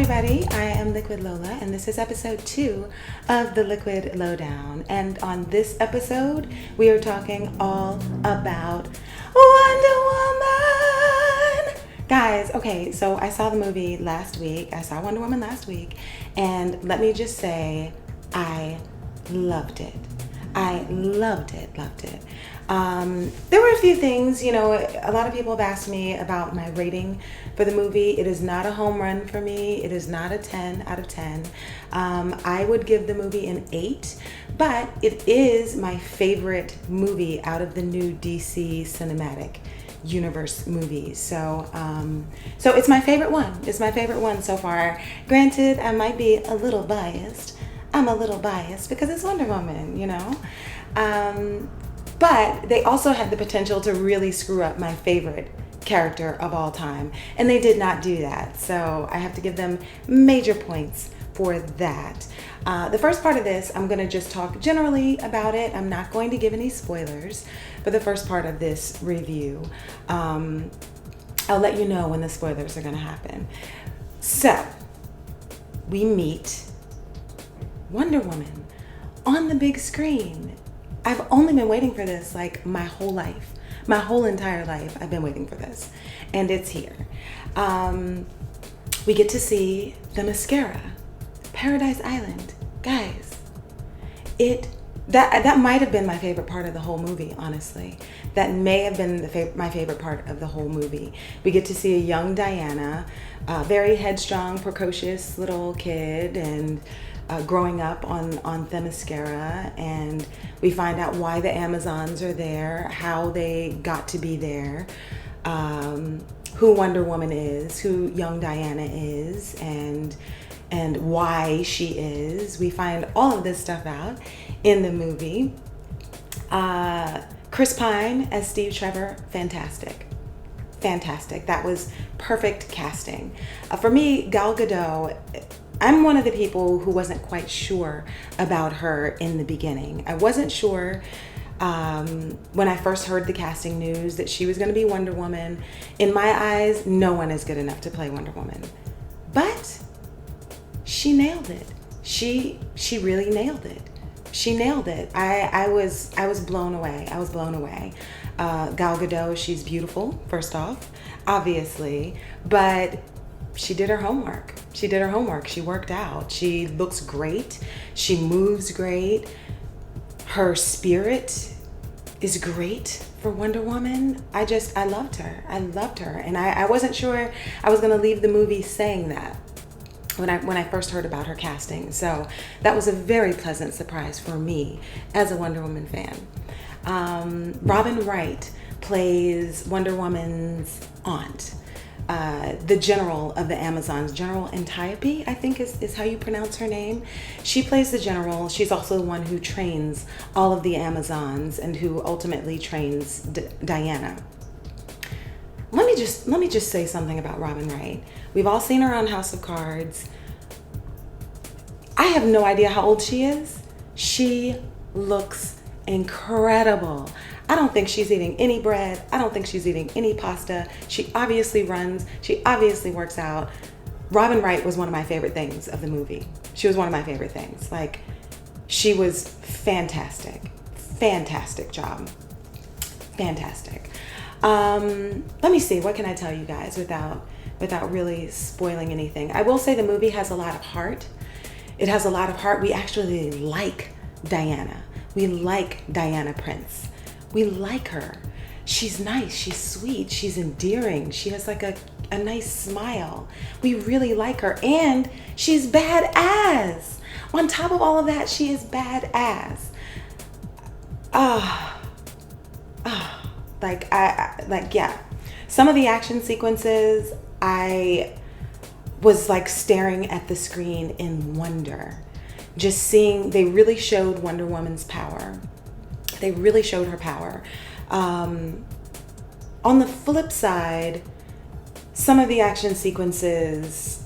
everybody, I am Liquid Lola, and this is episode 2 of the Liquid Lowdown. And on this episode, we are talking all about Wonder Woman! Guys, okay, so I saw the movie last week. I saw Wonder Woman last week, and let me just say, I loved it. I loved it. There were a few things, a lot of people have asked me about my rating for the movie. It is not a home run for me. It is not a 10 out of 10. I would give the movie an 8, but it is my favorite movie out of the new DC cinematic universe movies. So it's my favorite one. It's my favorite one so far. Granted, I might be a little biased. I'm a little biased because it's Wonder Woman, But they also had the potential to really screw up my favorite character of all time. And they did not do that. So I have to give them major points for that. The first part of this, I'm going to just talk generally about it. I'm not going to give any spoilers for the first part of this review. I'll let you know when the spoilers are going to happen. So we meet Wonder Woman on the big screen. I've only been waiting for this like my whole life. My whole entire life I've been waiting for this. And it's here. We get to see the mascara. Paradise Island. Guys, that might have been my favorite part of the whole movie, honestly. That may have been my favorite part of the whole movie. We get to see a young Diana, very headstrong, precocious little kid, and growing up on Themyscira, and we find out why the Amazons are there, how they got to be there, who Wonder Woman is, who young Diana is, and why she is. We find all of this stuff out in the movie. Chris Pine as Steve Trevor, fantastic. That was perfect casting. For me, Gal Gadot, I'm one of the people who wasn't quite sure about her in the beginning. I wasn't sure when I first heard the casting news that she was going to be Wonder Woman. In my eyes, no one is good enough to play Wonder Woman. But she nailed it. She really nailed it. She nailed it. I was blown away. Gal Gadot, she's beautiful, first off, obviously, but she did her homework. She worked out. She looks great. She moves great. Her spirit is great for Wonder Woman. I loved her. And I wasn't sure I was going to leave the movie saying that when I first heard about her casting. So that was a very pleasant surprise for me as a Wonder Woman fan. Robin Wright plays Wonder Woman's aunt. The general of the Amazons, General Antiope, I think is how you pronounce her name. She plays the general. She's also the one who trains all of the Amazons and who ultimately trains Diana. Let me just say something about Robin Wright. We've all seen her on House of Cards. I have no idea how old she is. She looks incredible. I don't think she's eating any bread. I don't think she's eating any pasta. She obviously runs. She obviously works out. Robin Wright was one of my favorite things of the movie. She was one of my favorite things. Like, she was fantastic. Fantastic job. Fantastic. Let me see. What can I tell you guys without really spoiling anything? I will say the movie has a lot of heart. It has a lot of heart. We actually like Diana. We like Diana Prince. We like her. She's nice. She's sweet. She's endearing. She has like a nice smile. We really like her. And she's badass. On top of all of that, she is badass. Yeah. Some of the action sequences, I was like staring at the screen in wonder. Just seeing, they really showed Wonder Woman's power. They really showed her power. On the flip side, some of the action sequences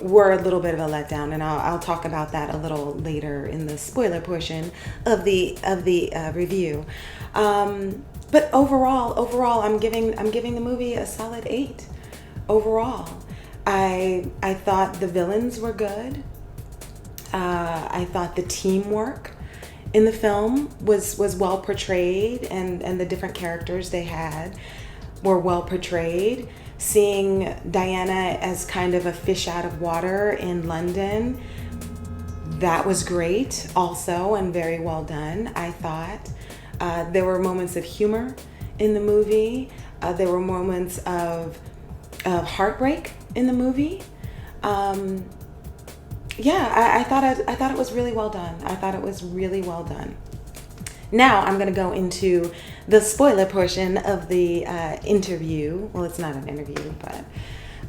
were a little bit of a letdown, and I'll talk about that a little later in the spoiler portion of the review. But overall, I'm giving the movie a solid 8. Overall, I thought the villains were good. I thought the teamwork in the film was well portrayed, and the different characters they had were well portrayed. Seeing Diana as kind of a fish out of water in London, that was great also, and very well done, I thought. There were moments of humor in the movie. There were moments of heartbreak in the movie. I thought it was really well done. I thought it was really well done. Now I'm going to go into the spoiler portion of the interview. Well, it's not an interview, but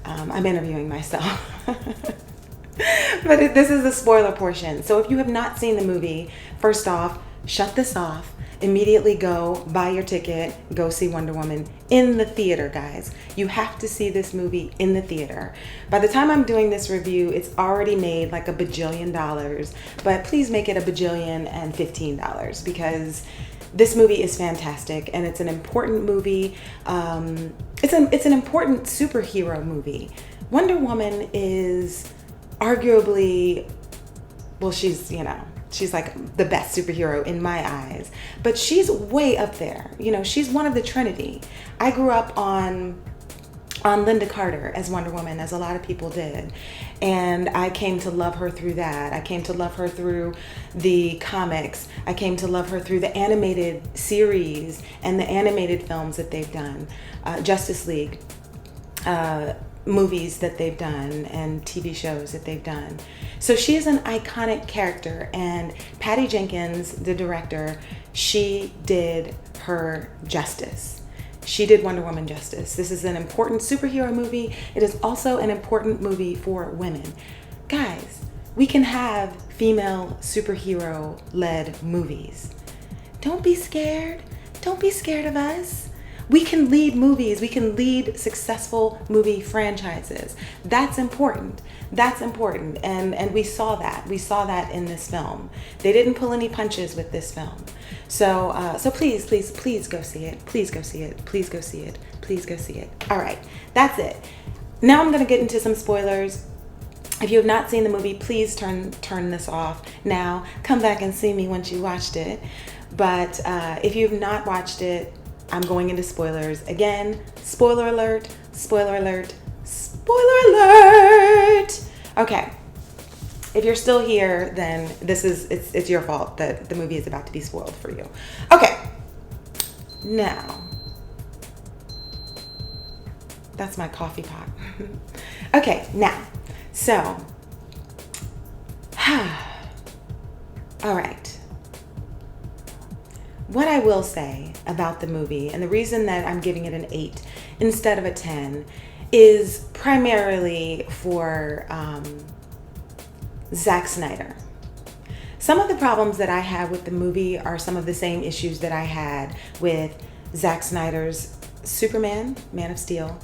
I'm interviewing myself. But this is the spoiler portion. So if you have not seen the movie, first off, shut this off. Immediately go buy your ticket, go see Wonder Woman in the theater, guys. You have to see this movie in the theater. By the time I'm doing this review, it's already made like $1 bajillion, but please make it $1,015,000,000 because this movie is fantastic and it's an important movie. It's an important superhero movie. Wonder Woman is arguably, well, she's like the best superhero in my eyes, but she's way up there. She's one of the Trinity. I grew up on Linda Carter as Wonder Woman, as a lot of people did. And I came to love her through that. I came to love her through the comics. I came to love her through the animated series and the animated films that they've done. Justice League, movies that they've done and TV shows that they've done. So she is an iconic character, and Patty Jenkins, the director, she did her justice. She did Wonder Woman justice. This is an important superhero movie. It is also an important movie for women. Guys, we can have female superhero-led movies. Don't be scared. Don't be scared of us. We can lead movies. We can lead successful movie franchises. That's important. That's important. And we saw that. We saw that in this film. They didn't pull any punches with this film. So please go see it. Please go see it. Please go see it. Please go see it. All right. That's it. Now I'm going to get into some spoilers. If you have not seen the movie, please turn this off now. Come back and see me once you watched it. But if you have not watched it, I'm going into spoilers. Again, spoiler alert, spoiler alert, spoiler alert. Okay. If you're still here, then it's your fault that the movie is about to be spoiled for you. Okay. Now, that's my coffee pot. Okay, now, so, all right. What I will say about the movie, and the reason that I'm giving it an 8 instead of a 10, is primarily for Zack Snyder. Some of the problems that I have with the movie are some of the same issues that I had with Zack Snyder's Superman, Man of Steel,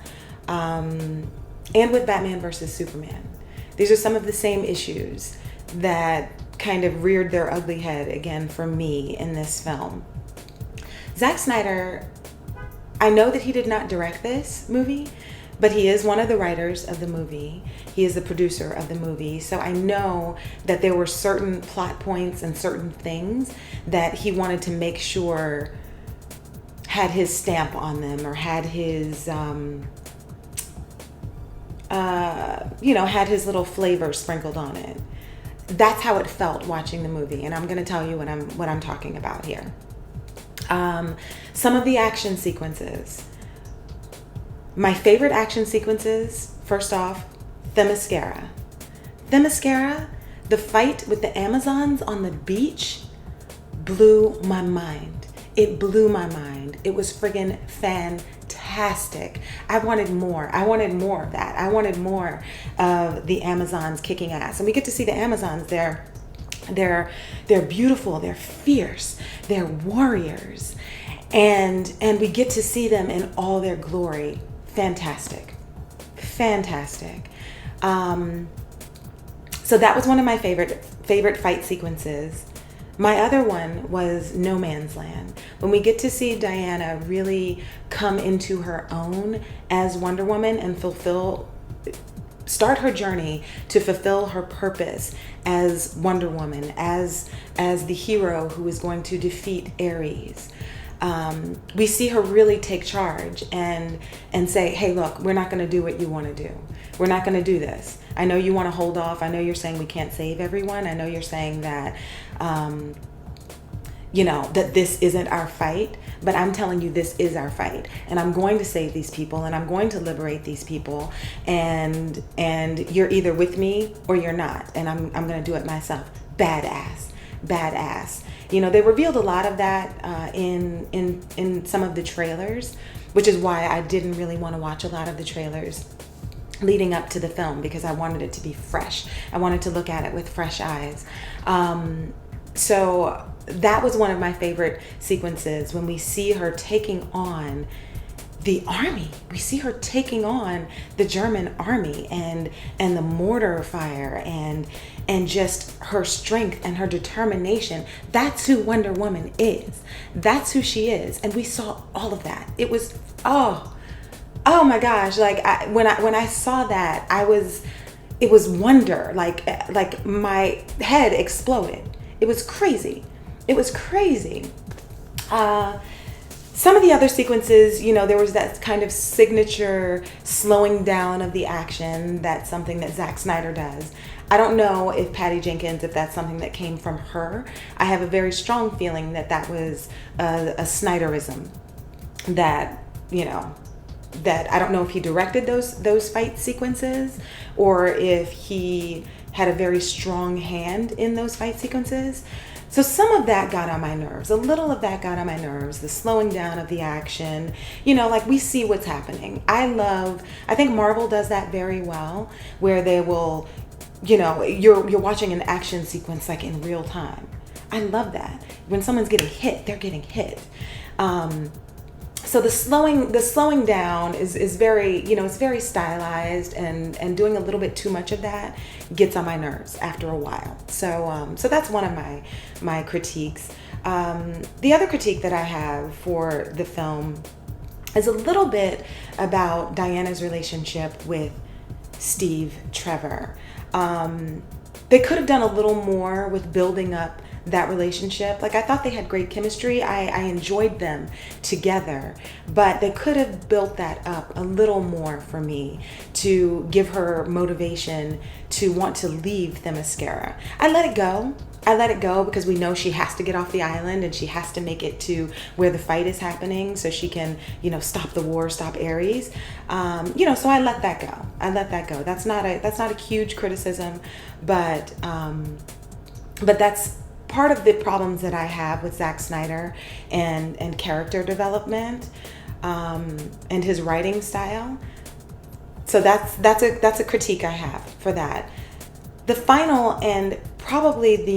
and with Batman vs. Superman. These are some of the same issues that kind of reared their ugly head again for me in this film. Zack Snyder, I know that he did not direct this movie, but he is one of the writers of the movie. He is the producer of the movie. So I know that there were certain plot points and certain things that he wanted to make sure had his stamp on them, or had his, had his little flavor sprinkled on it. That's how it felt watching the movie, and I'm going to tell you what I'm talking about here. Some of the action sequences. My favorite action sequences, first off, Themyscira. Themyscira, the fight with the Amazons on the beach, blew my mind. It blew my mind. It was friggin' fantastic. I wanted more. I wanted more of that. I wanted more of the Amazons kicking ass. And we get to see the Amazons. They're beautiful. They're fierce. They're warriors. And we get to see them in all their glory. Fantastic. Fantastic. So that was one of my favorite fight sequences. My other one was No Man's Land. When we get to see Diana really come into her own as Wonder Woman and fulfill start her journey to fulfill her purpose as Wonder Woman, as the hero who is going to defeat Ares. We see her really take charge and say, hey, look, we're not going to do what you want to do. We're not going to do this. I know you want to hold off. I know you're saying we can't save everyone. I know you're saying that, that this isn't our fight, but I'm telling you this is our fight, and I'm going to save these people, and I'm going to liberate these people, and you're either with me or you're not, and I'm going to do it myself. Badass. They revealed a lot of that in some of the trailers, which is why I didn't really want to watch a lot of the trailers leading up to the film, because I wanted it to be fresh. I wanted to look at it with fresh eyes. So that was one of my favorite sequences, when we see her taking on the army. We see her taking on the German army and the mortar fire and just her strength and her determination. That's who Wonder Woman is. That's who she is. And we saw all of that. It was, oh my gosh. Like when I saw that, it was wonder. Like my head exploded. It was crazy. Some of the other sequences, there was that kind of signature slowing down of the action. That's something that Zack Snyder does. I don't know if Patty Jenkins, if that's something that came from her. I have a very strong feeling that was a Snyderism. That I don't know if he directed those fight sequences, or if he had a very strong hand in those fight sequences. So some of that got on my nerves. A little of that got on my nerves. The slowing down of the action. Like we see what's happening. I think Marvel does that very well, where they will, you're watching an action sequence like in real time. I love that. When someone's getting hit, they're getting hit. So the slowing down is very, it's very stylized, and doing a little bit too much of that gets on my nerves after a while. So that's one of my critiques. The other critique that I have for the film is a little bit about Diana's relationship with Steve Trevor. They could have done a little more with building up that relationship. Like, I thought they had great chemistry. I enjoyed them together, but they could have built that up a little more for me to give her motivation to want to leave Themyscira. I let it go because we know she has to get off the island, and she has to make it to where the fight is happening so she can, stop the war, stop Ares. So I let that go. That's not a huge criticism, but that's part of the problems that I have with Zack Snyder and character development, and his writing style. So that's a critique I have for that. The final and probably the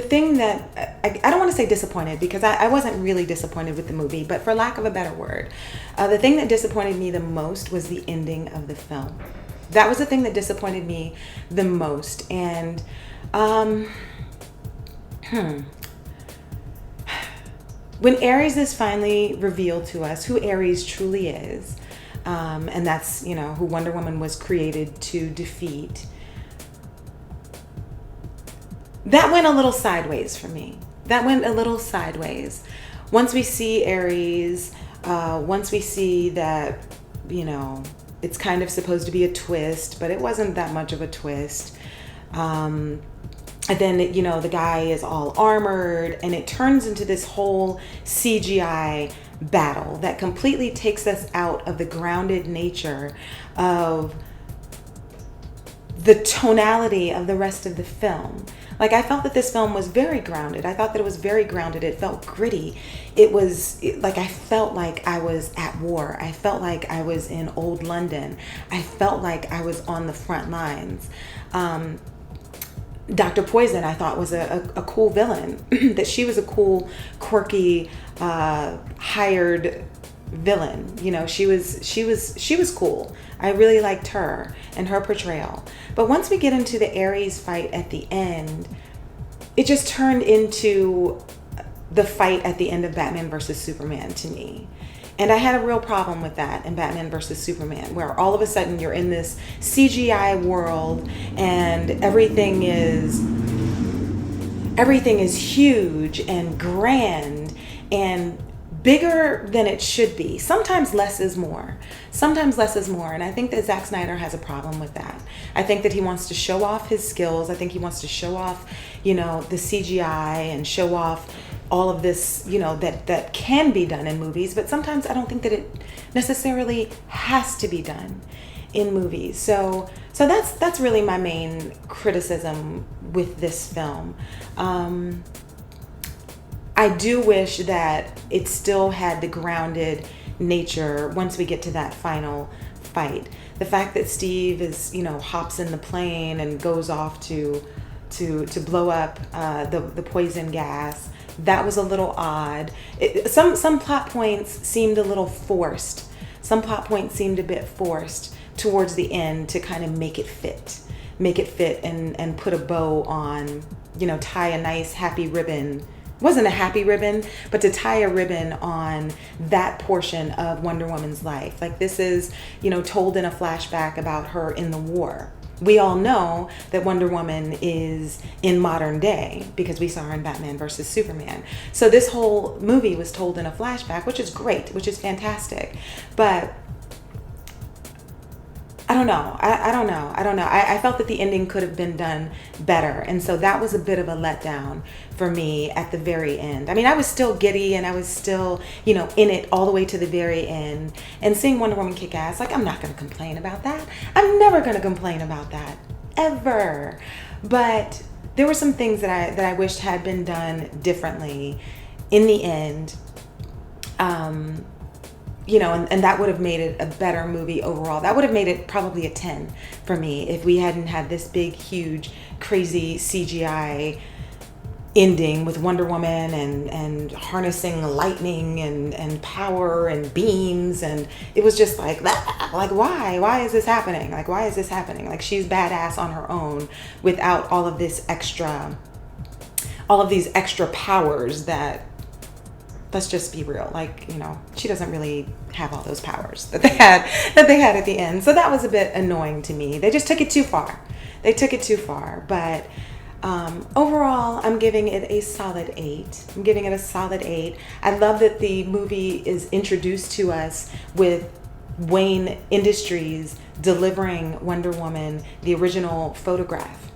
thing that I don't want to say disappointed, because I wasn't really disappointed with the movie, but for lack of a better word, the thing that disappointed me the most was the ending of the film. That was the thing that disappointed me the most. And when Ares is finally revealed to us, who Ares truly is, and that's, who Wonder Woman was created to defeat, that went a little sideways for me. Once we see Ares, once we see that, it's kind of supposed to be a twist, but it wasn't that much of a twist. And then, the guy is all armored, and it turns into this whole CGI battle that completely takes us out of the grounded nature of the tonality of the rest of the film. Like, I felt that this film was very grounded. I thought that it was very grounded. It felt gritty. I felt like I was at war. I felt like I was in old London. I felt like I was on the front lines. Dr. Poison, I thought, was a cool villain. That she was a cool, quirky, hired villain. She was cool. I really liked her and her portrayal. But once we get into the Ares fight at the end, it just turned into the fight at the end of Batman versus Superman to me. And I had a real problem with that in Batman versus Superman, where all of a sudden you're in this CGI world and everything is huge and grand and bigger than it should be. Sometimes less is more. Sometimes less is more. And I think that Zack Snyder has a problem with that. I think that he wants to show off his skills. I think he wants to show off, the CGI and show off all of this, that can be done in movies. But sometimes I don't think that it necessarily has to be done in movies. So that's really my main criticism with this film. I do wish that it still had the grounded nature once we get to that final fight. The fact that Steve is, hops in the plane and goes off to blow up the poison gas, that was a little odd. Some plot points seemed a little forced. Some plot points seemed a bit forced towards the end to kind of make it fit and put a bow on, tie a nice happy ribbon. It wasn't a happy ribbon, but to tie a ribbon on that portion of Wonder Woman's life. Like, this is, told in a flashback about her in the war. We all know that Wonder Woman is in modern day because we saw her in Batman versus Superman. So this whole movie was told in a flashback, which is great, which is fantastic. But I don't know. I don't know. I felt that the ending could have been done better. And so that was a bit of a letdown for me at the very end. I mean, I was still giddy and I was still, in it all the way to the very end. And seeing Wonder Woman kick ass, I'm not going to complain about that. I'm never going to complain about that. Ever. But there were some things that I wished had been done differently in the end. And that would have made it a better movie overall. That would have made it probably a 10 for me if we hadn't had this big, huge, crazy CGI ending with Wonder Woman and harnessing lightning and power and beams. And it was just like why is this happening? Why is this happening? She's badass on her own without all of these extra powers that, let's just be real, she doesn't really have all those powers that they had at the end. So that was a bit annoying to me. They just took it too far. But overall, I'm giving it a solid 8. I love that the movie is introduced to us with Wayne Industries delivering Wonder Woman the original photograph.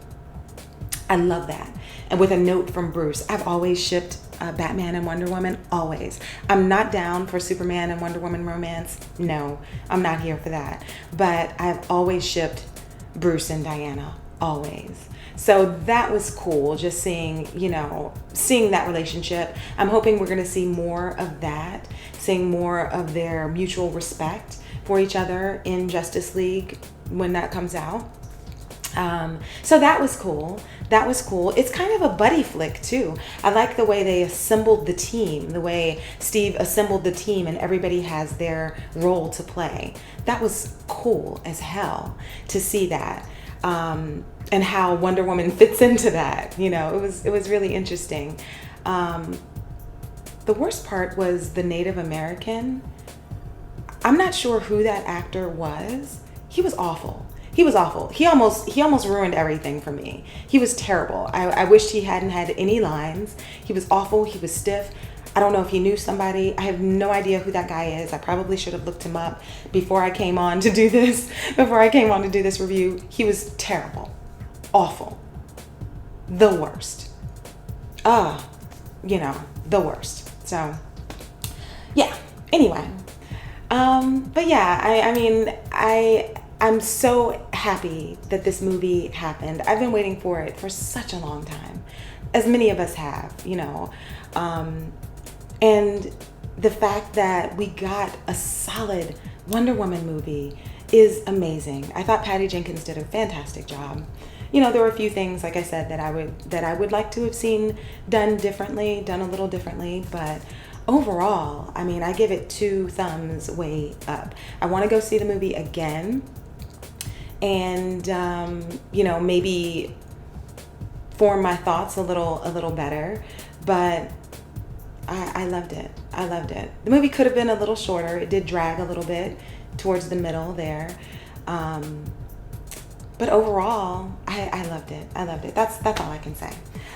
I love that. And with a note from Bruce. I've always shipped Batman and Wonder Woman, always. I'm not down for Superman and Wonder Woman romance. No, I'm not here for that. But I've always shipped Bruce and Diana, always. So that was cool, just seeing that relationship. I'm hoping we're going to see more of that, seeing more of their mutual respect for each other in Justice League when that comes out. So that was cool. It's kind of a buddy flick too. I like the way they assembled the team, the way Steve assembled the team and everybody has their role to play. That was cool as hell to see that. And how Wonder Woman fits into that. It was really interesting. The worst part was the Native American. I'm not sure who that actor was. He was awful. He almost ruined everything for me. He was terrible. I wished he hadn't had any lines. He was awful. He was stiff. I don't know if he knew somebody. I have no idea who that guy is. I probably should have looked him up before I came on to do this review. He was terrible. Awful. The worst. The worst. So, yeah. Anyway. But yeah, I'm so happy that this movie happened. I've been waiting for it for such a long time, as many of us have, and the fact that we got a solid Wonder Woman movie is amazing. I thought Patty Jenkins did a fantastic job. There were a few things, like I said, that I would like to have seen done a little differently, but overall, I give it 2 thumbs way up. I want to go see the movie again and, maybe form my thoughts a little better. But I loved it. I loved it. The movie could have been a little shorter. It did drag a little bit towards the middle there. But overall, I loved it. I loved it. That's all I can say.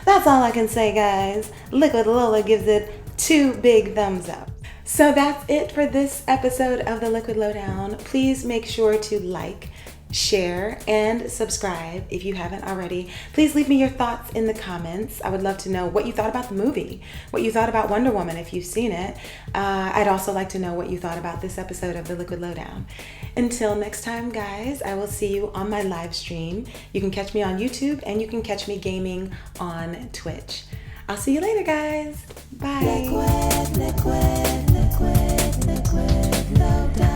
That's all I can say, guys. Liquid Lola gives it 2 big thumbs up. So that's it for this episode of the Liquid Lowdown. Please make sure to like, share, and subscribe if you haven't already. Please leave me your thoughts in the comments. I would love to know what you thought about the movie, what you thought about Wonder Woman if you've seen it. I'd also like to know what you thought about this episode of the Liquid Lowdown. Until next time, guys, I will see you on my live stream. You can catch me on YouTube, and you can catch me gaming on Twitch. I'll see you later, guys. Bye. Liquid, liquid, liquid, liquid, Lowdown.